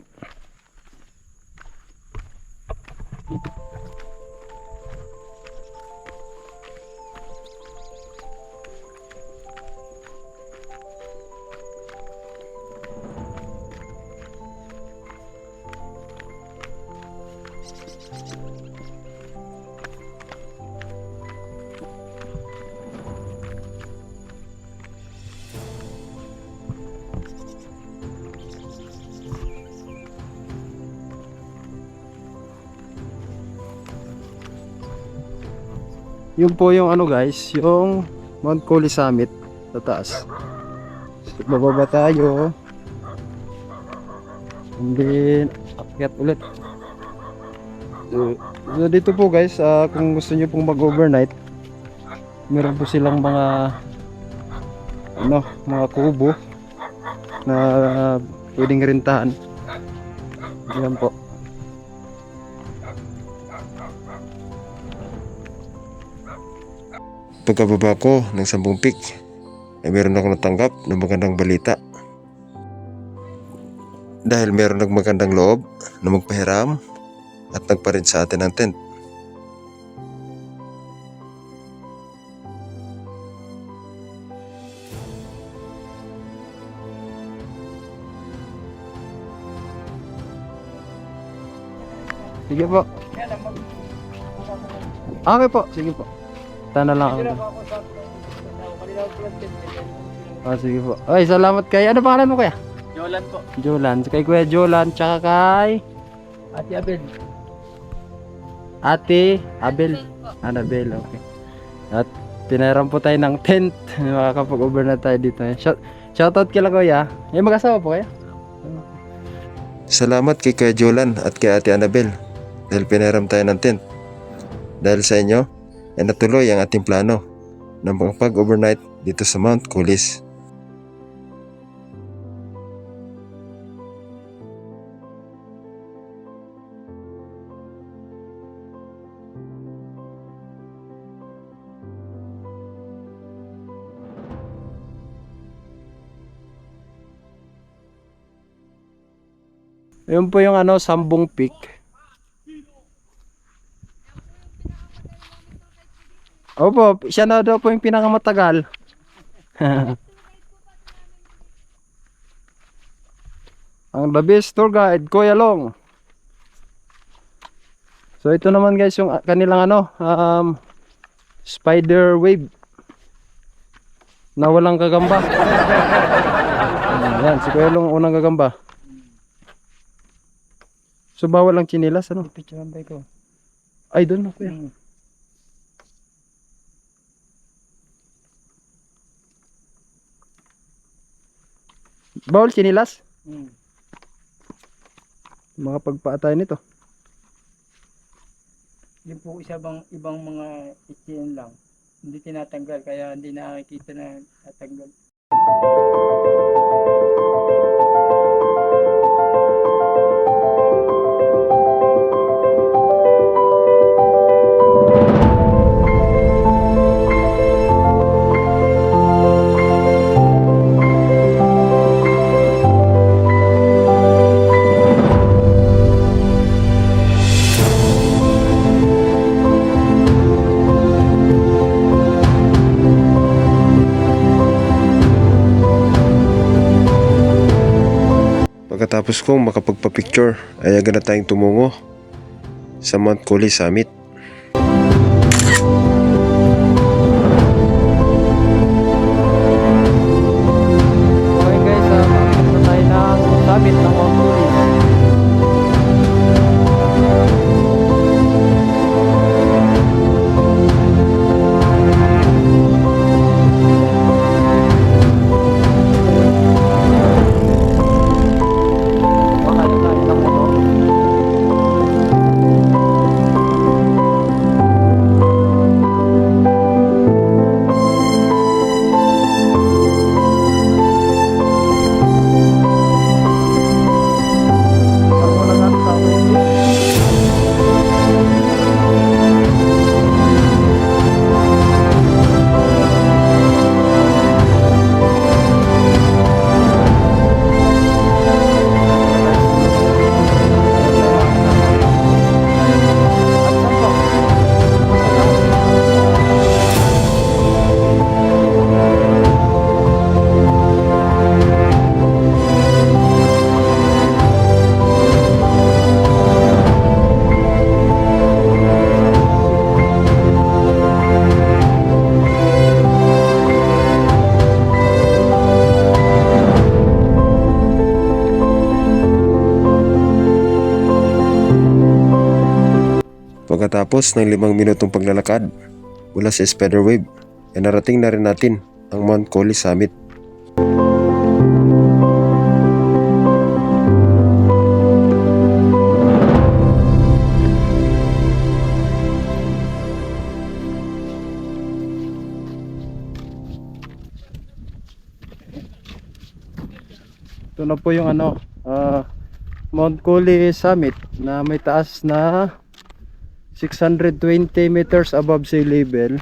Yun po yung guys, yung Mount Cooley Summit sa taas. Bababa tayo. And then akyat ulit. So dito po guys, kung gusto niyo pong mag-overnight, meron po silang mga mga kubo na pwedeng rentahan. Yan po. Pagkababa ko ng Sambong Peak, ay meron ako natanggap ng magandang balita. Dahil meron nagmagandang loob na magpahiram at nagparin sa atin ng tent. Sige po. Okay po, sige po. Tana lang ako. Sige po. Ay, salamat kay. Ano pangalan mo kaya? Jolan po. Jolan. Kay Kuya Jolan, tsaka kay Ate Abel. Ate Abel. Annabel, okay. At pinaram po tayo ng tent. Makakapag-over na tayo dito. Shoutout kila Kuya. Mag-asawa po kaya? Salamat kay Kuya Jolan at kay Ate Annabel dahil pinahiram tayo ng tent. Dahil sa inyo ay natuloy ang ating plano ng pag-overnight dito sa Mount Cooley. Yun po yung Sambong Peak. Opo, siya na daw po yung pinakamatagal. Ang the best tour guide, Kuya Long. So ito naman guys yung kanilang spider wave na walang gagamba. Yan, si Kuya Long unang gagamba. So bawal ang chinilas, ano? Picturean ba ito? Ay, doon na Kuya. Bawal chinilas? Makapagpaa tayo nito. Yung po ibang mga itin lang. Hindi tinatanggal kaya hindi nakikita na tatanggal. Pagkatapos kong makapagpa-picture ay agad na tayong tumungo sa Mount Coley Summit. Okay guys, makikita tayo ng summit ng Mount Coley. Pagkatapos ng 5 minutong paglalakad mula sa Spiderwave, ay narating na rin natin ang Mount Coley Summit. Ito na po yung Mount Coley Summit na may taas na 620 meters above sea level.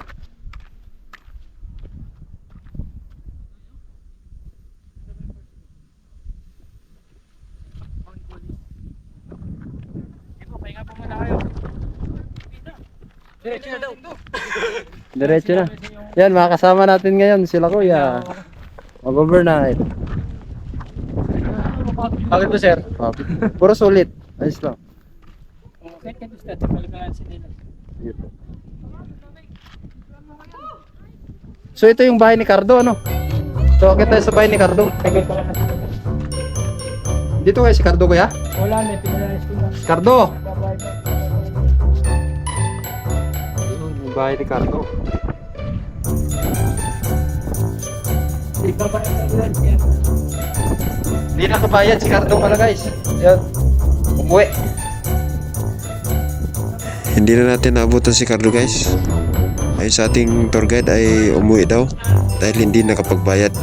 Diretso na. Yan, makakasama natin ngayon sila Kuya. Mag-overnight. Bakit po sir? Okay. Puro sulit. Ayos lang. So ito yung bahay ni Cardo, ano? So akit tayo sa bahay ni Cardo. Dito kayo si Cardo, Kuya? Wala na, pinalayas ko na. Cardo! Yung bahay ni Cardo. Hindi nakabayad si Cardo pala guys. Yan. Umuwi. Hindi na natin naabutan si Carlo guys. Ayon sa ating tour guide ay umuwi daw dahil hindi nakapagbayad.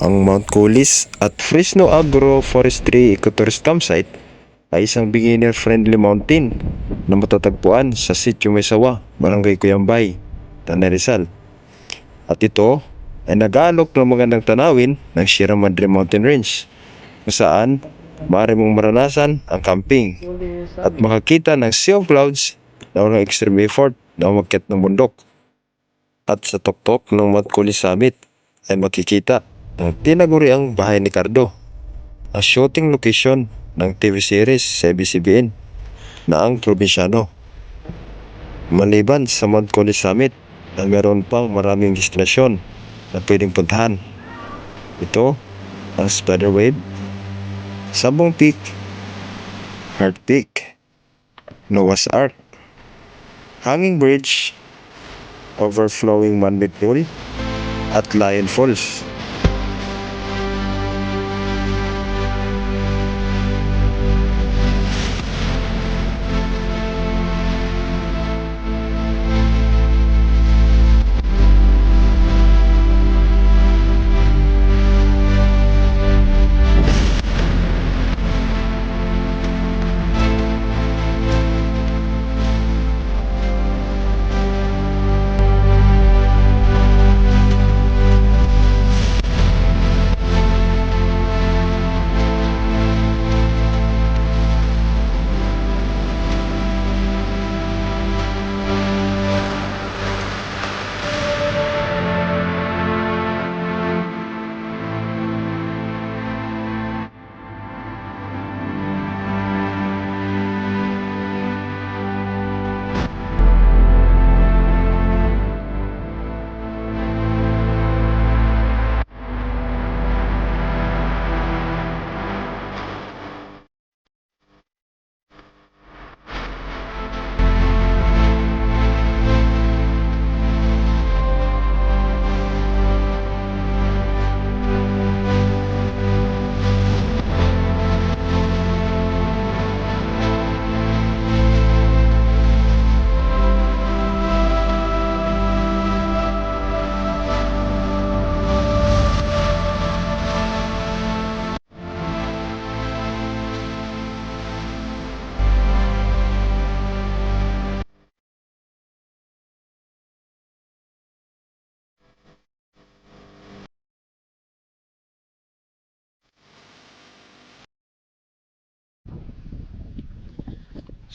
Ang Mount Coolys at Fresno Agroforestry Ecotourist Campsite ay isang beginner-friendly mountain na matatagpuan sa Sitio Mesawa, Barangay Cuyambay, Tanay Rizal. At ito ay nag-aalok ng magandang tanawin ng Sierra Madre Mountain Range kung saan maaari mong maranasan ang camping at makakita ng sea of clouds na walang extreme effort na umakyat ng bundok. At sa tuktok ng Mount Coolys Summit ay makikita ng tinaguriang bahay ni Cardo, ang shooting location ng TV series sa ABS-CBN na ang Probinsyano. Maliban sa Mount Coolys Summit, na meron pang maraming destinasyon na pwedeng puntahan. Ito ang Spiderweb, Sabong Peak, Heart Peak, Noah's Ark, Hanging Bridge, Overflowing Man-made Pool, at Lion Falls.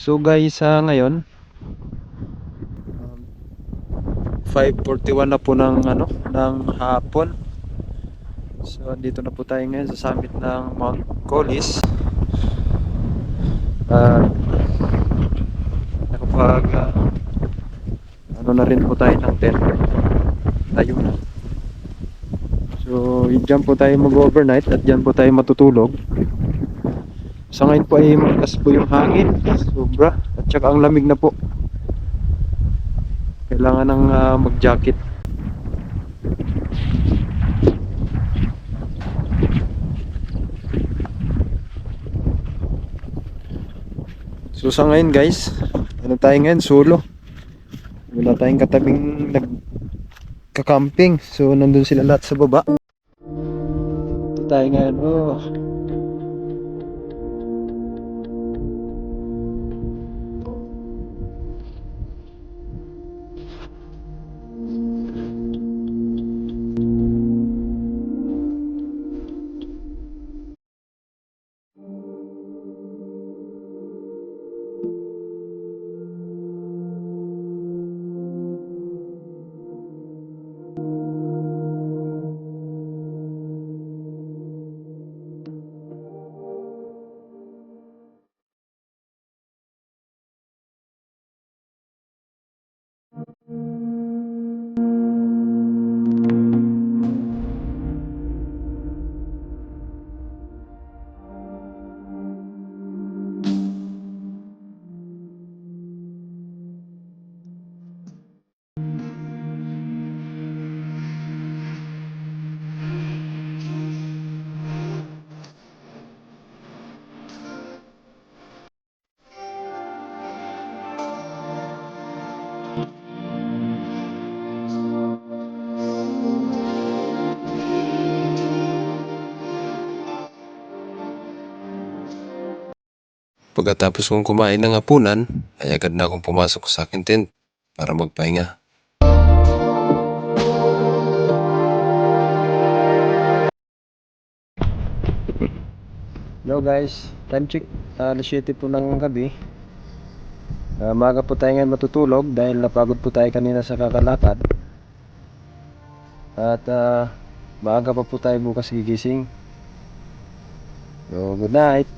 So guys, ngayon 5:41 na po ng hapon. So andito na po tayo ngayon sa summit ng Mount Coolys. Nakapag na rin po tayo ng tent. Tayo na. So diyan po tayo mag-overnight at diyan po tayo matutulog. Sa ngayon po ay malakas po yung hangin, sobra, at saka ang lamig na po. Kailangan ng mag-jacket. So sa ngayon guys, tayo ngayon solo. Wala tayong katabing nagka-camping. So nandun sila lahat sa baba. Ito tayo ngayon, Pagkatapos kong kumain ng hapunan, ay agad na akong pumasok sa aking tent para magpahinga. Hello guys, time check, alas 7 po ng gabi. Maaga po tayo ngayon matutulog dahil napagod po tayo kanina sa kakalakad. At maaga pa po tayo bukas gigising. So, good night.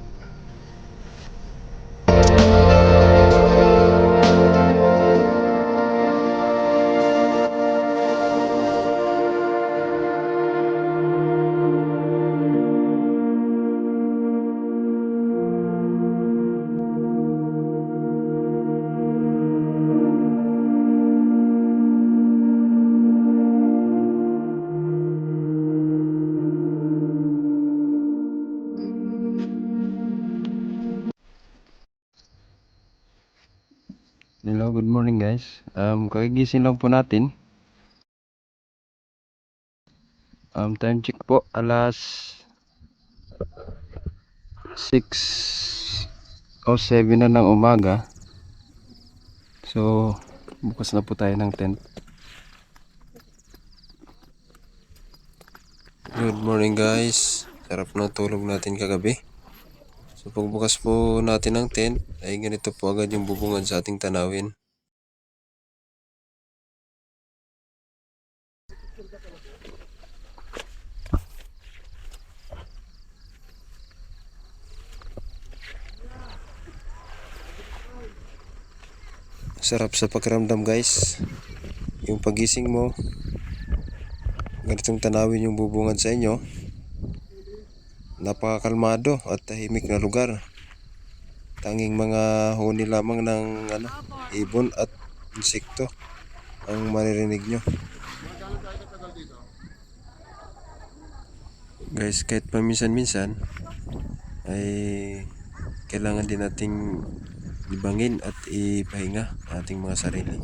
Hello, good morning guys. Kagigising lang po natin. Time check po, alas 6:07 na ng umaga. So, bukas na po tayo ng tent. Good morning guys. Sarap ng tulog natin kagabi. So pagbukas po natin ng tent, ay ganito po agad yung bubungad sa ating tanawin. Sarap sa pakiramdam guys. Yung pagising mo, ganitong tanawin yung bubungad sa inyo. Napakakalmado at tahimik na lugar. Tanging mga huni lamang ng ibon at insekto ang maririnig nyo. Guys, kahit paminsan-minsan ay kailangan din nating libangin at ipahinga ang ating mga sarili.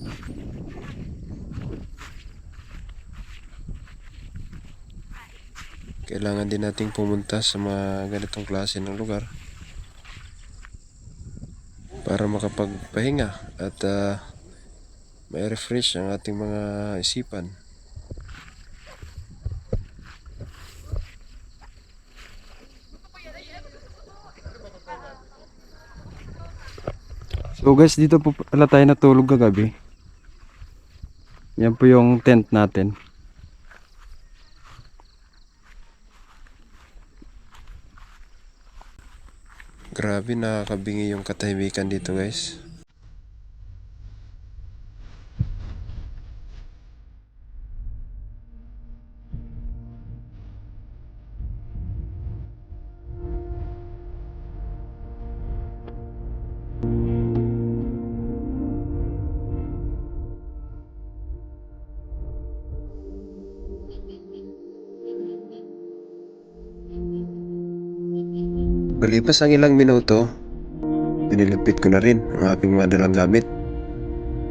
Kailangan din nating pumunta sa mga ganitong klase ng lugar para makapagpahinga at may refresh ang ating mga isipan. So guys, dito po pala tayo natulog kagabi. Yan po yung tent natin. Grabe, nakakabingi yung katahimikan dito guys. Pagkalipas ang ilang minuto, dinilipit ko na rin ang aking mga dalang gamit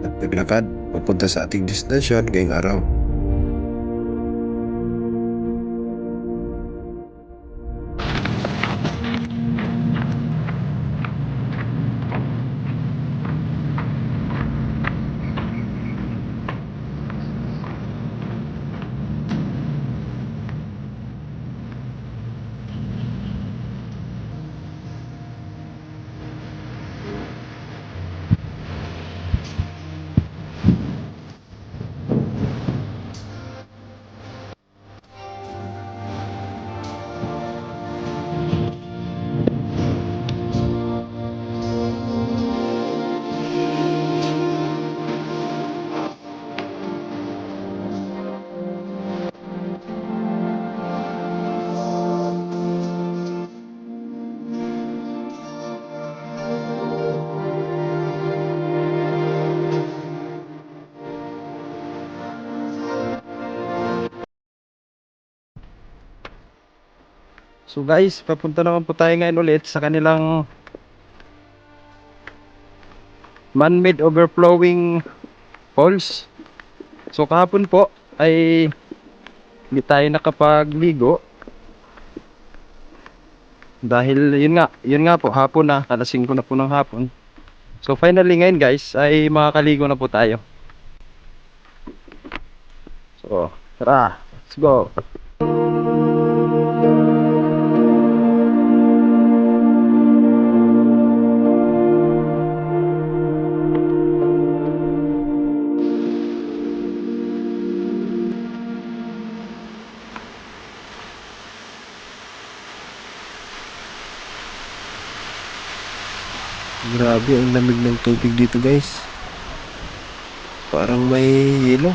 at naglakad papunta sa ating destinasyon ngayong araw. So guys, papunta naman po tayo ngayon ulit sa kanilang man-made overflowing falls. So kahapon po ay hindi tayo nakapagligo Dahil yun nga po, hapon na, alas 5 na po ng hapon. So finally ngayon guys, ay makakaligo na po tayo. So, tara, let's go. Grabe, ang lamig ng tubig dito guys. Parang may yelo.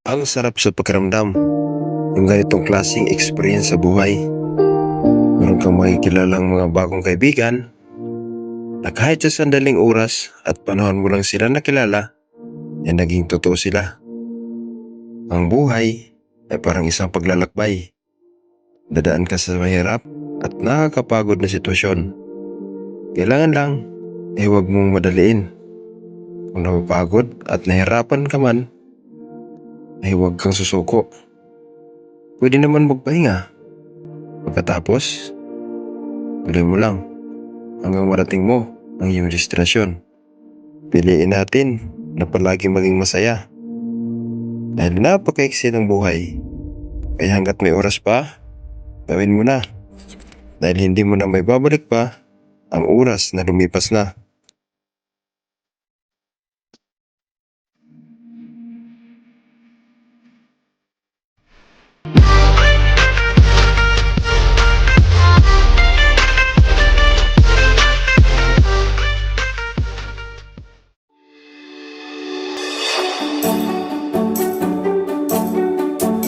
Ang sarap sa pakiramdam. Yung ganitong klaseng experience sa buhay. Meron kang makikilalang mga bagong kaibigan na kahit sa sandaling oras at panahon mo lang sila nakilala, ay naging totoo sila. Ang buhay ay parang isang paglalakbay. Dadaan ka sa mahirap at nakakapagod na sitwasyon. Kailangan lang ay huwag mong madaliin. Kung napapagod at nahirapan ka man, ay huwag kang susuko. Pwede naman magpahinga. Pagkatapos, tuloy mo lang hanggang marating mo ang iyong destinasyon. Piliin natin na palagi maging masaya. Dahil napakaiksi ng buhay. Kaya hanggat may oras pa, gawin mo na. Dahil hindi mo na may babalik pa ang oras na lumipas na.